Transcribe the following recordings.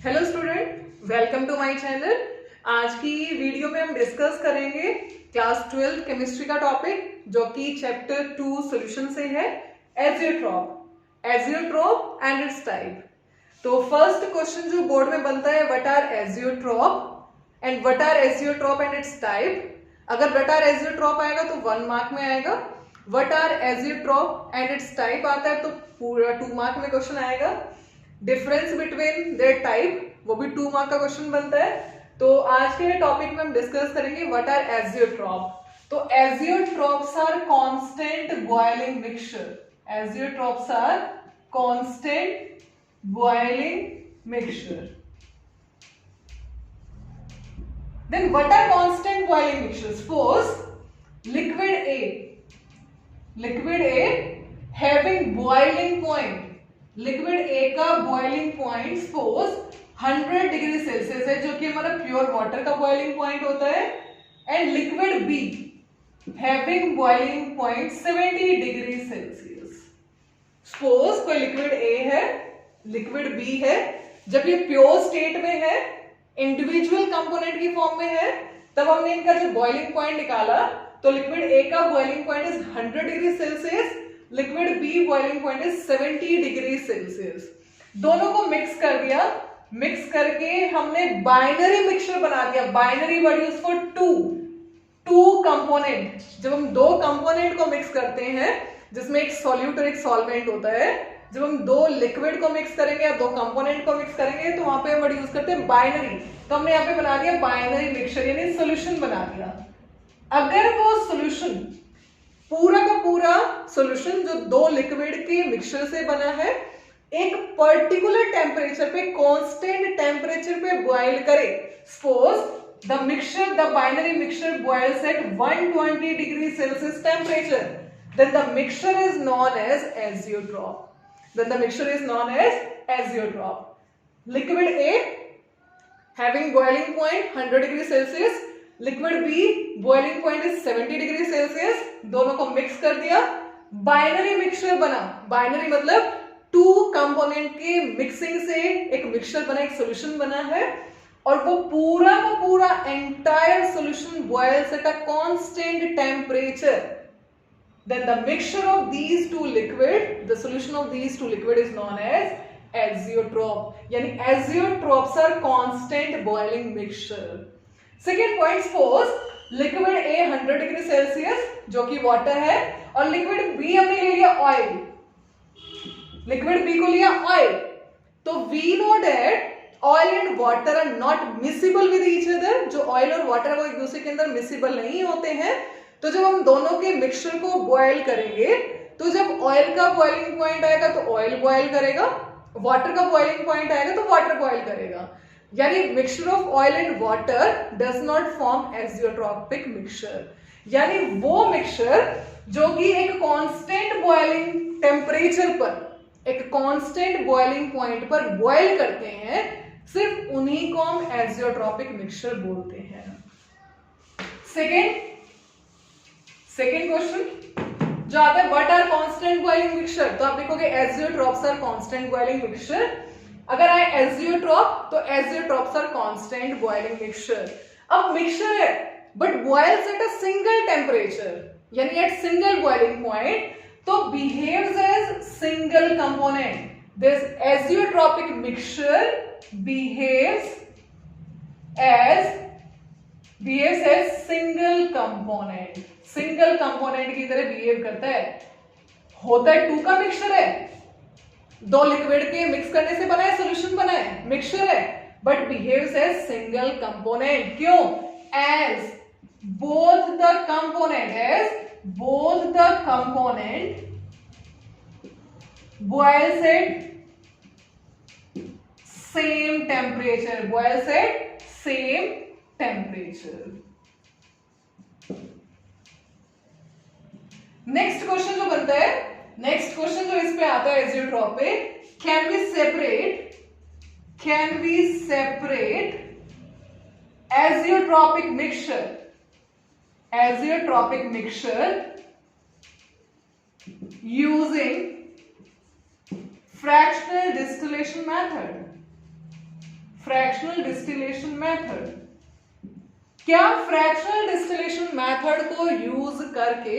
Hello student, welcome to my channel. आज की video में हम डिस्कस करेंगे क्लास 12 केमिस्ट्री का टॉपिक जो कि चैप्टर 2 सॉल्यूशन से है, एजियोट्रॉप एंड इट्स टाइप। तो फर्स्ट क्वेश्चन जो बोर्ड में बनता है, what are azeotrope and what are azeotrope and its type. अगर व्हाट आर एजियोट्रॉप आएगा तो 1 मार्क में आएगा, what are azeotrope and its type आता है तो पूरा 2 मार्क में क्वेश्चन आएगा। डिफरेंस बिटवीन देयर टाइप, वो भी 2 मार्क का क्वेश्चन बनता है। तो आज के टॉपिक में हम डिस्कस करेंगे व्हाट आर एजियोट्रॉप। तो azeotropes are constant boiling mixture. Azeotropes are constant boiling mixture. Then what are constant boiling mixtures? Suppose liquid A having boiling point, liquid A का boiling point suppose 100 degree Celsius है, जो कि हमारा pure water का boiling point होता है। And liquid B having boiling point 70 degree Celsius. Suppose कोई liquid A है, लिक्विड बी है। जब ये प्योर स्टेट में है, इंडिविजुअल कंपोनेंट की फॉर्म में है, तब हमने इनका जो बॉइलिंग पॉइंट निकाला तो लिक्विड ए का boiling point is 100 degree Celsius, liquid B boiling point is 70 degree Celsius. दोनों को मिक्स कर दिया, मिक्स करके हमने बाइनरी मिक्सचर बना दिया। Binary word use for two component. जब हम दो कंपोनेंट को मिक्स करते हैं जिसमें एक सॉल्यूट और एक सॉल्वेंट होता है, जब हम दो लिक्विड को मिक्स करेंगे या दो कंपोनेंट को मिक्स करेंगे तो वहां पे वर्ड यूज करते हैं बाइनरी। तो हमने यहाँ पे बना दिया बाइनरी मिक्सचर, यानी सॉल्यूशन बना दिया। अगर वो सॉल्यूशन पूरा का पूरा सॉल्यूशन जो दो लिक्विड के मिक्सचर से बना है, एक पर्टिकुलर टेम्परेचर पे, कांस्टेंट टेम्परेचर पे बॉयल करे, suppose the mixture, the binary mixture boils at 120 degree Celsius temperature, then the mixture is known as azeotrope. Then the mixture is known as azeotrope. Liquid A having boiling point 100 degree Celsius, liquid B boiling point is 70 degree Celsius, दोनों को mix कर दिया, binary mixture बना। Binary मतलब to component के mixing से एक mixture बना, एक सॉल्यूशन बना है। और वो पूरा का पूरा entire solution boils at a constant temperature, then the mixture of these two liquid, the solution of these two liquid is known as azeotrope. यानी azeotropes are constant boiling mixture. Second point, suppose liquid A 100 degree Celsius जो कि water है, और liquid B हमने ले लिया oil. Liquid B को लिया ऑयल, तो we know that oil and water are not miscible with each other। जो ऑयल और वाटर है वो एक दूसरे के अंदर मिसिबल नहीं होते हैं। तो जब हम दोनों के मिक्सचर को बॉयल करेंगे तो जब ऑयल का बॉइलिंग पॉइंट आएगा तो ऑयल बॉयल करेगा, वाटर का बॉइलिंग पॉइंट आएगा तो वाटर बॉयल करेगा। यानी mixture of oil and water does not form azeotropic mixture. यानी वो मिक्सचर जो कि एक कांस्टेंट बॉइलिंग टेम्परेचर पर, एक कांस्टेंट बॉइलिंग पॉइंट पर बॉयल करते हैं, सिर्फ उन्हीं को हम एजियोट्रोपिक मिक्सचर बोलते हैं। सेकेंड क्वेश्चन जो आता है, what are constant boiling mixture. तो आप देखोगे azeotropes are constant boiling mixture. अगर आए एजियोट्रोप तो azeotropes are constant boiling mixture. अब मिक्सचर है but boils at a single temperature, यानी एट सिंगल बॉइलिंग पॉइंट, तो behaves as single component. This azeotropic mixture behaves as single component. Single component की तरह behave करता है। होता है टू का मिक्सचर है, दो लिक्विड के मिक्स करने से बना है, सॉल्यूशन बना है, मिक्सचर है, but behaves as single component. क्यों? As both the component boils at same temperature, boils at same temperature. Next question जो बनता है, नेक्स्ट क्वेश्चन जो इस पे आता है एजियोट्रोप पे, can we separate azeotropic mixture using fractional distillation method। Fractional distillation method. क्या फ्रैक्शनल डिस्टिलेशन मेथड को यूज करके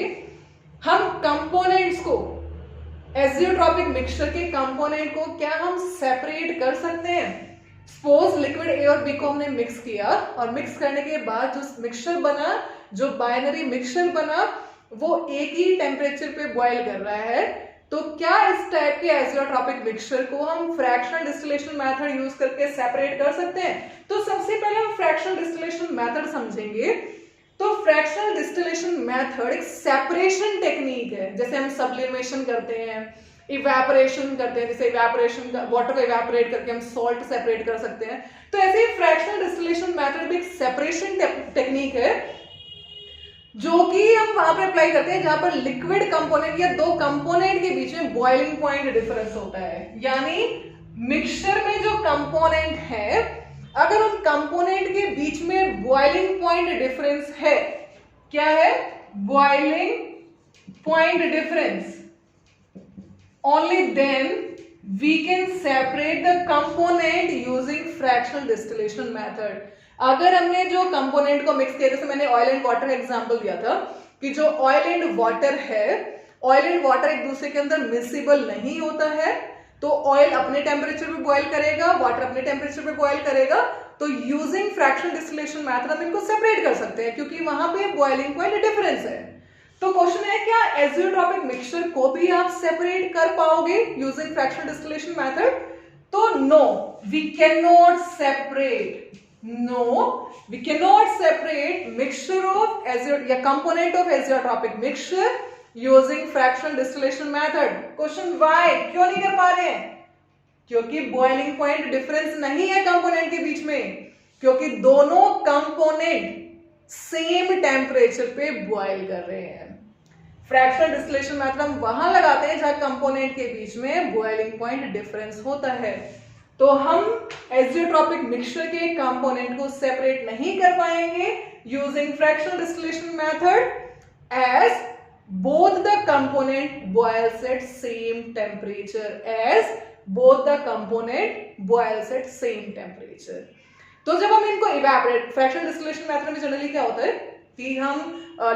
हम कंपोनेंट्स को, एजियोट्रॉपिक मिक्सचर के कंपोनेंट को क्या हम सेपरेट कर सकते हैं? सपोज लिक्विड ए और बी को हमने मिक्स किया और मिक्स करने के बाद जो मिक्सचर बना, जो बाइनरी मिक्सचर बना, वो एक ही टेम्परेचर पे बॉयल कर रहा है। तो क्या इस टाइप के एजियोट्रॉपिक मिक्सचर को हम फ्रैक्शनल डिस्टिलेशन मेथड यूज करके सेपरेट कर सकते हैं? तो सबसे पहले हम फ्रैक्शनल डिस्टिलेशन मेथड समझेंगे। तो फ्रैक्शनल डिस्टिलेशन मेथड एक सेपरेशन टेक्निक है। जैसे हम सब्लिमेशन करते हैं, इवेपोरेशन करते हैं, जैसे इवेपोरेशन का वाटर को इवेपोरेट करके हम सॉल्ट सेपरेट कर सकते हैं। तो ऐसे ही फ्रैक्शनल डिस्टिलेशन मेथड भी एक सेपरेशन टेक्निक है जो कि हम वहां पर अप्लाई करते हैं जहां पर लिक्विड कंपोनेंट या दो कंपोनेंट के बीच में बॉइलिंग पॉइंट डिफरेंस होता है। यानी मिक्सचर में जो कंपोनेंट है, अगर उन कंपोनेंट के बीच में बॉइलिंग पॉइंट डिफरेंस है, क्या है? Boiling point difference, only then we can separate the component using fractional distillation method। अगर हमने जो कंपोनेंट को मिक्स किया, जैसे मैंने ऑयल एंड वाटर एग्जांपल दिया था कि जो ऑयल एंड वाटर है, ऑयल एंड वाटर एक दूसरे के अंदर मिक्सिबल नहीं होता है। तो ऑयल अपने टेम्परेचर पे बॉयल करेगा, वाटर अपने टेम्परेचर पे बॉयल करेगा। तो यूजिंग फ्रैक्शनल डिस्टिलेशन मेथड हम इनको सेपरेट कर सकते हैं क्योंकि वहां पे बॉइलिंग पॉइंट डिफरेंस है। तो क्वेश्चन है, क्या एजियोट्रॉपिक मिक्सचर को भी आप सेपरेट कर पाओगे यूजिंग फ्रैक्शनल डिस्टिलेशन मेथड? तो no, we can not separate, we can not separate mixture of या component of azeotropic mixture using fractional distillation method. Question why, क्यों नहीं कर पा रहे हैं? क्योंकि बॉइलिंग पॉइंट डिफरेंस नहीं है कंपोनेंट के बीच में, क्योंकि दोनों कंपोनेंट सेम टेम्परेचर पे बॉयल कर रहे हैं। फ्रैक्शनल डिस्टिलेशन मेथड हम वहां लगाते हैं जहां कंपोनेंट के बीच में बॉइलिंग पॉइंट डिफरेंस होता है। तो हम एजियोट्रॉपिक मिक्सचर के कंपोनेंट को सेपरेट नहीं कर पाएंगे using fractional distillation method as both the component boils at same temperature, as both the component boils at same temperature। तो जब हम इनको इवेपोरेट, फ्रैक्शनल डिस्टिलेशन मेथड में जनरली क्या होता है कि हम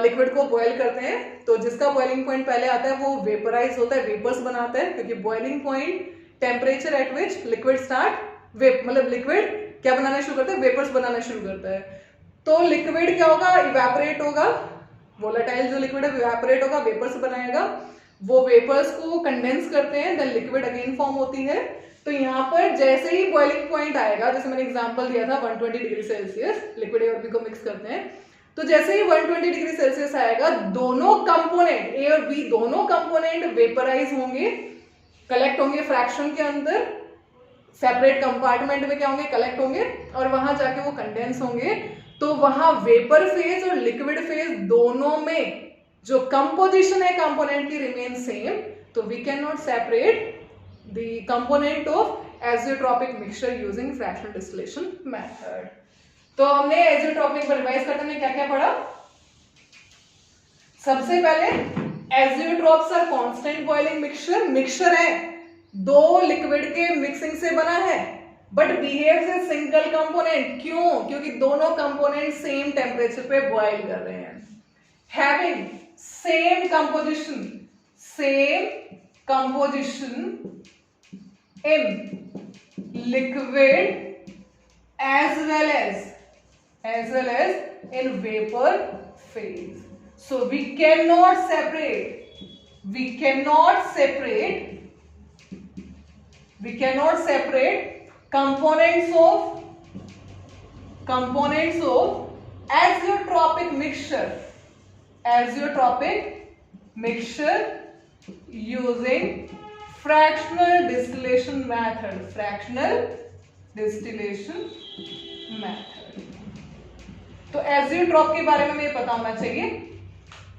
लिक्विड को बॉयल करते हैं, तो जिसका बॉइलिंग पॉइंट पहले आता है वो वेपराइज होता है, वेपर्स बनाता है, क्योंकि boiling point temperature at which liquid start मतलब लिक्विड क्या बनाना शुरू करता है? वेपर्स बनाना शुरू करता है। तो लिक्विड क्या होगा? इवेपोरेट होगा, वोलेटाइल जो लिक्विड है इवेपोरेट होगा, वेपर्स बनाएगा, वो वेपर्स को कंडेंस करते हैं, देन लिक्विड अगेन फॉर्म होती है। तो यहाँ पर जैसे ही बॉइलिंग पॉइंट आएगा, जैसे मैंने एग्जांपल दिया था 120 डिग्री सेल्सियस, लिक्विड ए और बी को मिक्स करते हैं, तो जैसे ही 120 डिग्री सेल्सियस आएगा, दोनों कंपोनेंट ए और बी दोनों कंपोनेंट वेपराइज होंगे, कलेक्ट होंगे फ्रैक्शन के अंदर, सेपरेट कंपार्टमेंट में क्या होंगे? कलेक्ट होंगे, और वहां जाके वो कंडेंस होंगे। तो वहां वेपर फेज और लिक्विड फेज दोनों में जो कंपोजिशन है कंपोनेंट की रिमेन सेम। तो we can not separate the component of azeotropic mixture using fractional distillation method. तो हमने एजियोट्रॉपिक पर रिवाइज करने में क्या क्या पढ़ा? सबसे पहले azeotropes are constant boiling mixture, mixture है, दो लिक्विड के मिक्सिंग से बना है, but behaves as single component. क्यों? क्योंकि दोनों कंपोनेंट सेम टेम्परेचर पे बॉयल कर रहे हैं। Having same composition in liquid as well as in vapor phase। So we cannot separate components of azeotropic mixture using fractional distillation method। तो azeotrope के बारे में ये पता होना चाहिए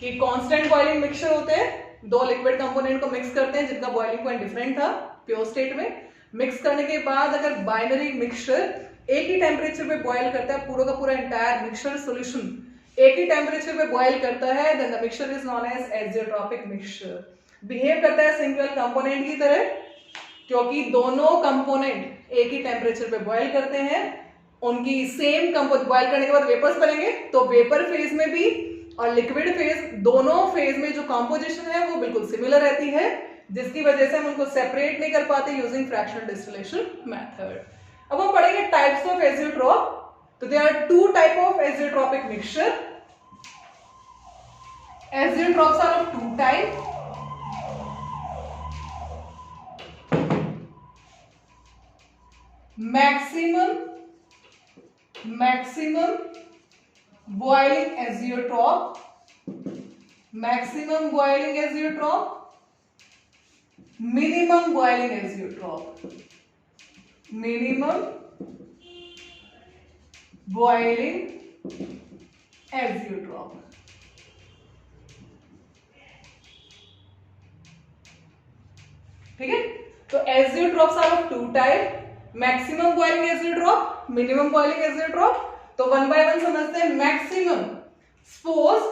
कि कांस्टेंट बॉइलिंग मिक्सचर होते हैं, दो लिक्विड कंपोनेंट को मिक्स करते हैं जिनका बॉइलिंग पॉइंट डिफरेंट था प्योर स्टेट में। मिक्स करने के बाद अगर बाइनरी मिक्सचर एक ही टेम्परेचर पे बॉयल करता है, पूरा का पूरा एंटायर मिक्सचर सॉल्यूशन एक ही टेम्परेचर पे बॉयल करता है, then the mixture is known as azeotropic mixture. Behave करता है सिंगल कंपोनेंट की तरह, क्योंकि दोनों कंपोनेंट एक ही टेम्परेचर पे बॉयल करते हैं, उनकी सेम कंपोनेंट बॉयल करने के बाद वेपर्स बनेंगे, तो वेपर फेज में भी और लिक्विड फेज, दोनों फेज में जो कंपोजिशन है वो बिल्कुल सिमिलर रहती है, जिसकी वजह से हम उनको सेपरेट नहीं कर पाते यूजिंग फ्रैक्शनल डिस्टिलेशन मेथड। अब हम पढ़ेंगे टाइप्स ऑफ एजियोट्रॉप। तो there are two type of azeotropic mixture. Azeotropes are of two type. maximum boiling azeotrope, minimum boiling azeotrope, ठीक है। तो azeotropes are of two type, maximum boiling azeotrope, minimum boiling azeotrope. तो one by one समझते हैं। Maximum, suppose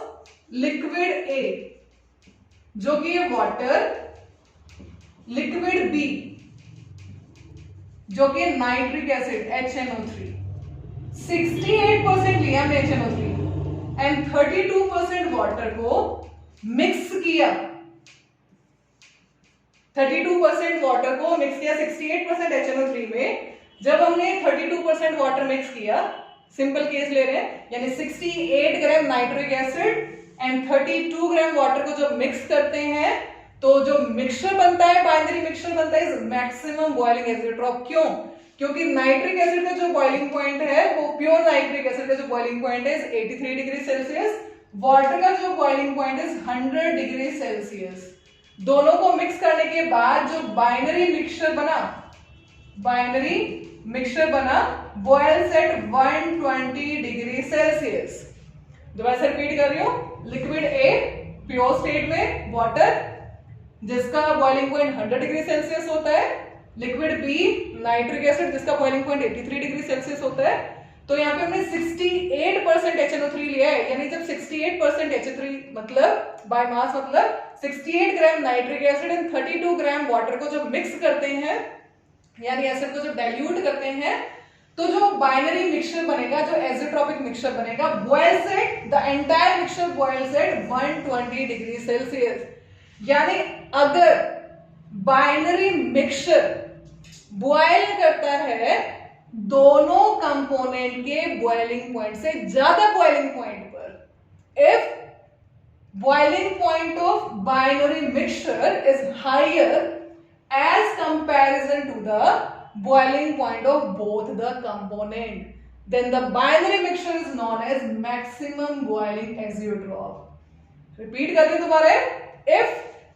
liquid A जो कि है water, liquid B जो कि नाइट्रिक एसिड HNO3, 68% लिया हमने HNO3 एंड 32% वाटर को मिक्स किया, 32% वाटर को मिक्स किया 68% HNO3 में। जब हमने 32% वाटर मिक्स किया, सिंपल केस ले रहे हैं, यानी 68 gram nitric acid and 32 gram water को जब मिक्स करते हैं तो जो मिक्सचर बनता है, बाइनरी मिक्सचर बनता है, इज मैक्सिमम बॉइलिंग एजियोट्रॉप। क्यों? क्योंकि नाइट्रिक एसिड का जो बॉइलिंग पॉइंट है, वो प्योर नाइट्रिक एसिड का जो बॉइलिंग पॉइंट है 83 डिग्री सेल्सियस, वाटर का जो बॉइलिंग पॉइंट है 100 डिग्री सेल्सियस। दोनों को मिक्स करने के बाद जो बाइनरी मिक्सचर बना बॉयल्स एट 120 डिग्री सेल्सियस। दोबारा से रिपीट कर रही हूं। लिक्विड ए प्योर स्टेट में वाटर जिसका बॉइलिंग पॉइंट 100 डिग्री सेल्सियस होता है, लिक्विड बी नाइट्रिक एसिड जिसका बॉइलिंग पॉइंट 83 डिग्री सेल्सियस होता है। तो यहाँ पे हमने 68% HNO3 लिया है, यानी जब 68% HNO3 मतलब बाय मास मतलब 68 gram nitric acid and 32 gram water को जब मिक्स करते हैं, यानी एसिड को जब डाइल्यूट करते हैं, तो जो बाइनरी मिक्सचर बनेगा, जो एजियोट्रॉपिक मिक्सचर बनेगा, boils at the entire mixture boils at 120 degree Celsius. यानी अगर बाइनरी मिक्सचर बॉयल करता है दोनों कंपोनेंट के बॉइलिंग पॉइंट से ज्यादा बॉइलिंग पॉइंट पर, if boiling point of binary mixture is higher as comparison to the boiling point of both the component, then the binary mixture is known as maximum boiling azeotrope। repeat कर रही हूं दोबारा। if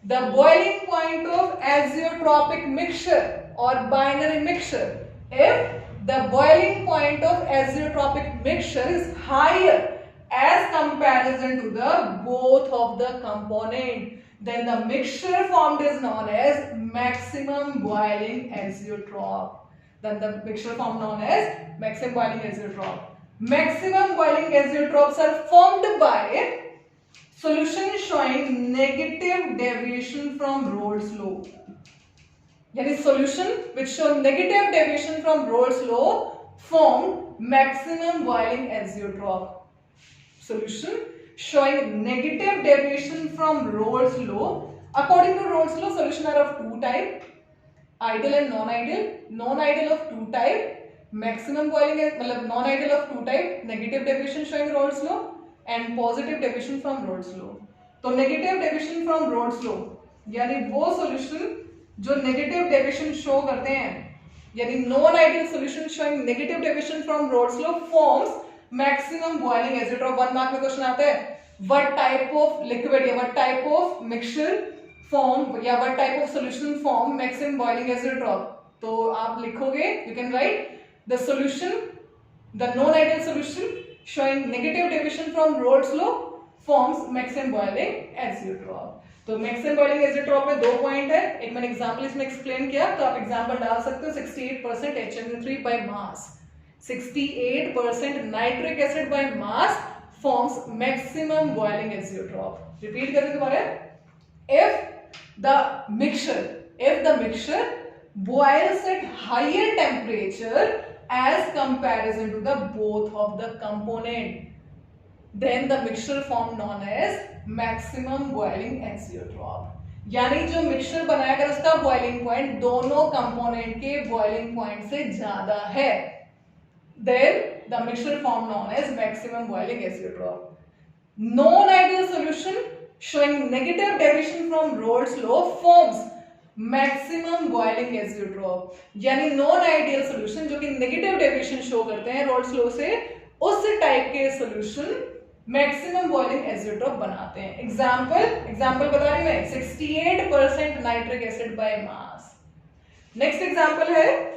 the boiling point of azeotropic mixture or binary mixture, if the boiling point of azeotropic mixture is higher as comparison to the both of the component, then the mixture formed is known as maximum boiling azeotrope. Then the mixture formed known as maximum boiling azeotrope. Maximum boiling azeotropes are formed by solution showing negative deviation from Rolle's law. यानी solution which show negative deviation from Rolle's law formed maximum boiling azeotrope. Solution showing negative deviation from Rolle's law. According to Rolle's law, solution are of two type, ideal and non-ideal. Non-ideal of two type, maximum boiling मतलब non-ideal of two type, negative deviation showing Rolle's law and positive deviation from Rolle's law. तो negative deviation from Rolle's law यानी वो solution जो negative deviation show करते हैं, यानी non-ideal solution showing negative deviation from Rolle's law forms maximum boiling azeotrope. 1 mark में question आता है, व्हाट टाइप ऑफ लिक्विड या what type of mixture form या what type of solution form maximum boiling azeotrope. तो आप लिखोगे, you can write the solution, the non ideal solution showing negative deviation from Raoult's law forms maximum boiling azeotrope. तो maximum boiling azeotrope में 2 point है, एक मैंने example इसमें explain किया, तो आप एग्जांपल डाल सकते हो। 68% HNO3 by mass, 68% nitric acid by mass forms maximum boiling azeotrope. Repeat करते दोबारा। If the mixture boils at higher temperature as comparison to the both of the component, then the mixture form known as maximum boiling azeotrope. यानी जो mixture बनाया अगर उसका boiling point दोनों component के boiling point से ज्यादा है, then the mixture form known as maximum boiling azeotrope. Non-ideal solution showing negative deviation from Raoult's law forms maximum boiling azeotrope. यानी नॉन आइडियल सोल्यूशन जो कि नेगेटिव डेविएशन शो करते हैं Raoult's law से, उस टाइप के सोल्यूशन मैक्सिमम बॉइलिंग एजियोट्रोप बनाते हैं. एग्जाम्पल बता रही मैं, 68% nitric acid by mass. Next example है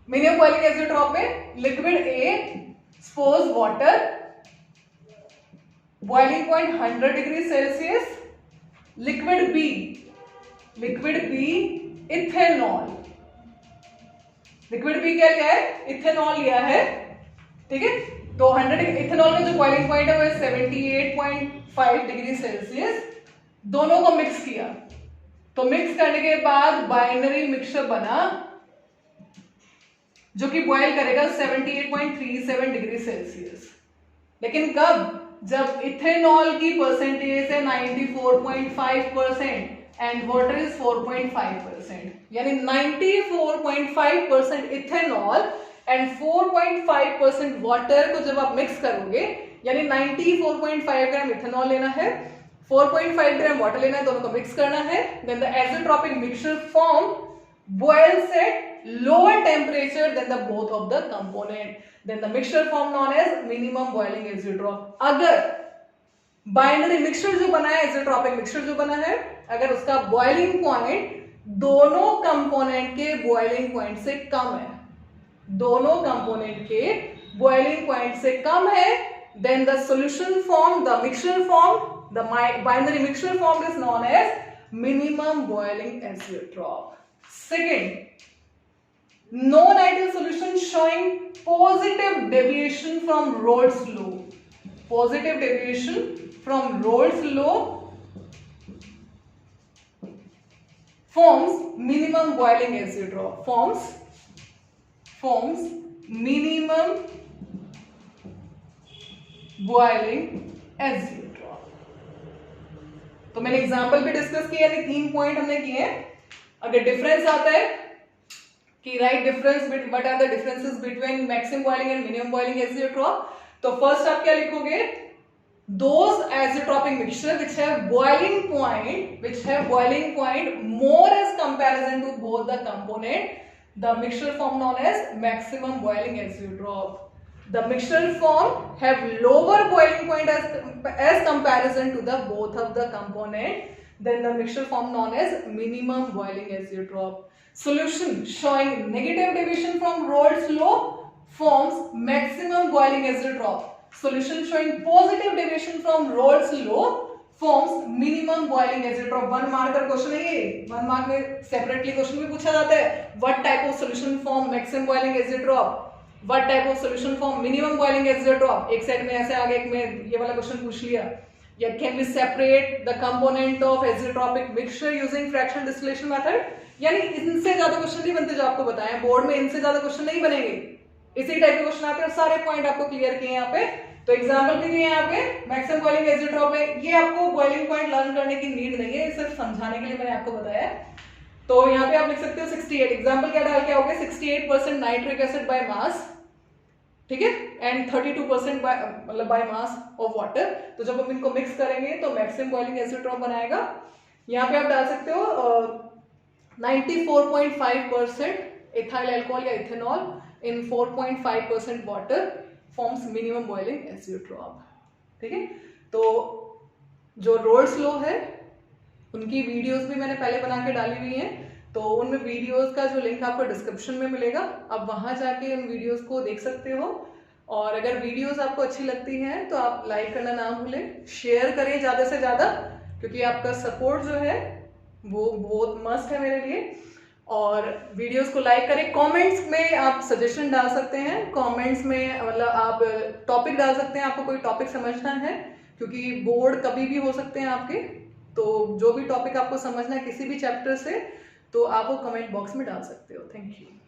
मिनिमम बॉइलिंग एजियोट्रोप में liquid A suppose water, boiling point 100 degree Celsius. Liquid B ethanol. Liquid B क्या लिया है? इथेनॉल लिया है. ठीक है, तो 100 इथेनॉल का जो बॉइलिंग पॉइंट है वो 78.5 डिग्री सेल्सियस. दोनों को मिक्स किया, तो मिक्स करने के बाद बाइनरी मिक्सचर बना जो कि बॉइल करेगा 78.37 डिग्री सेल्सियस. लेकिन कब? जब इथेनॉल की परसेंटेज है 94.5% एंड वाटर इज 4.5%. यानी 94.5% इथेनॉल एंड 4.5% वाटर को जब आप मिक्स करोगे, यानी 94.5 ग्राम इथेनॉल लेना है, 4.5 ग्राम वाटर लेना है, दोनों को मिक्स करना है. Then the azeotropic mixture form boils at lower temperature than the both of the component, then the mixture form known as minimum boiling azeotrope. अगर बाइनरी मिक्सचर जो बना है, एजियोट्रोपिक मिक्सचर जो बना है, अगर उसका बॉइलिंग पॉइंट दोनों कंपोनेंट के बॉइलिंग पॉइंट से कम है, दोनों कंपोनेंट के बॉइलिंग पॉइंट से कम है, then the solution form, the mixture form, the binary mixture form is known as minimum boiling azeotrope. Second, non-ideal solution showing positive deviation from Raoult's law. Positive deviation from Raoult's law forms minimum boiling azeotrope. Forms minimum boiling azeotrope. तो मैंने example भी discuss किया, 3 point हमने किए. अगर difference आता है कि right difference, what are the differences between maximum boiling and minimum boiling azeotrope, तो फर्स्ट आप क्या लिखोगे? Those azeotropic mixture which have boiling point more as comparison to both the component, the mixture form known as maximum boiling azeotrope. The mixture form have lower boiling point as comparison to the both of the component, then the mixture form known as minimum boiling azeotrope. Solution showing negative deviation from Raoult's law forms maximum boiling azeotrope. Solution showing positive deviation from Raoult's law forms minimum boiling azeotrope. 1 mark का question है ये. 1 mark में separately question भी पूछा जाता है. What type of solution form maximum boiling azeotrope? What type of solution form minimum boiling azeotrope? एक set में ऐसे आगे, एक में ये वाला क्वेश्चन पूछ लिया. Yet can we separate the component of azeotropic mixture using fractional distillation method? यानी इनसे ज्यादा क्वेश्चन नहीं बनते जो आपको बताया बोर्ड में, इनसे ज्यादा क्वेश्चन नहीं बनेंगे. इसी टाइप के क्वेश्चन आते हैं. सारे पॉइंट आपको क्लियर किए यहाँ पे. तो एग्जांपल भी दिए यहाँ पे मैक्सिमम बॉइलिंग एजियोट्रोप में. ये आपको बॉइलिंग पॉइंट लर्न करने की नीड नहीं है, सिर्फ समझाने के लिए मैंने आपको बताया. तो यहाँ पे आप लिख सकते हो 68. एग्जाम्पल क्या डाल के आओगे? 68% नाइट्रिक एसिड बाय मास, ठीक है, एंड 32% मतलब बाय मास ऑफ वाटर. तो जब हम इनको मिक्स करेंगे तो मैक्सिमम बॉइलिंग एजियोट्रोप बनाएगा. यहाँ पे आप डाल सकते हो 94.5% इथाइल अल्कोहल या इथेनॉल इन 4.5% water forms minimum boiling azeotrope. ठीक है, तो जो रोल्स लॉ है उनकी वीडियोस भी मैंने पहले बना के डाली हुई हैं. तो उनमें वीडियोस का जो लिंक आपको डिस्क्रिप्शन में मिलेगा, आप वहां जाके उन वीडियोस को देख सकते हो. और अगर वीडियोस आपको अच्छी लगती हैं तो आप लाइक करना ना भूलें, शेयर करें ज़्यादा से ज़्यादा, क्योंकि आपका सपोर्ट जो है वो बहुत मस्ट है मेरे लिए. और वीडियोस को लाइक करें. कमेंट्स में आप सजेशन डाल सकते हैं. कमेंट्स में मतलब आप टॉपिक डाल सकते हैं, आपको कोई टॉपिक समझना है, क्योंकि बोर्ड कभी भी हो सकते हैं आपके. तो जो भी टॉपिक आपको समझना है किसी भी चैप्टर से, तो आप वो कमेंट बॉक्स में डाल सकते हो। Thank you.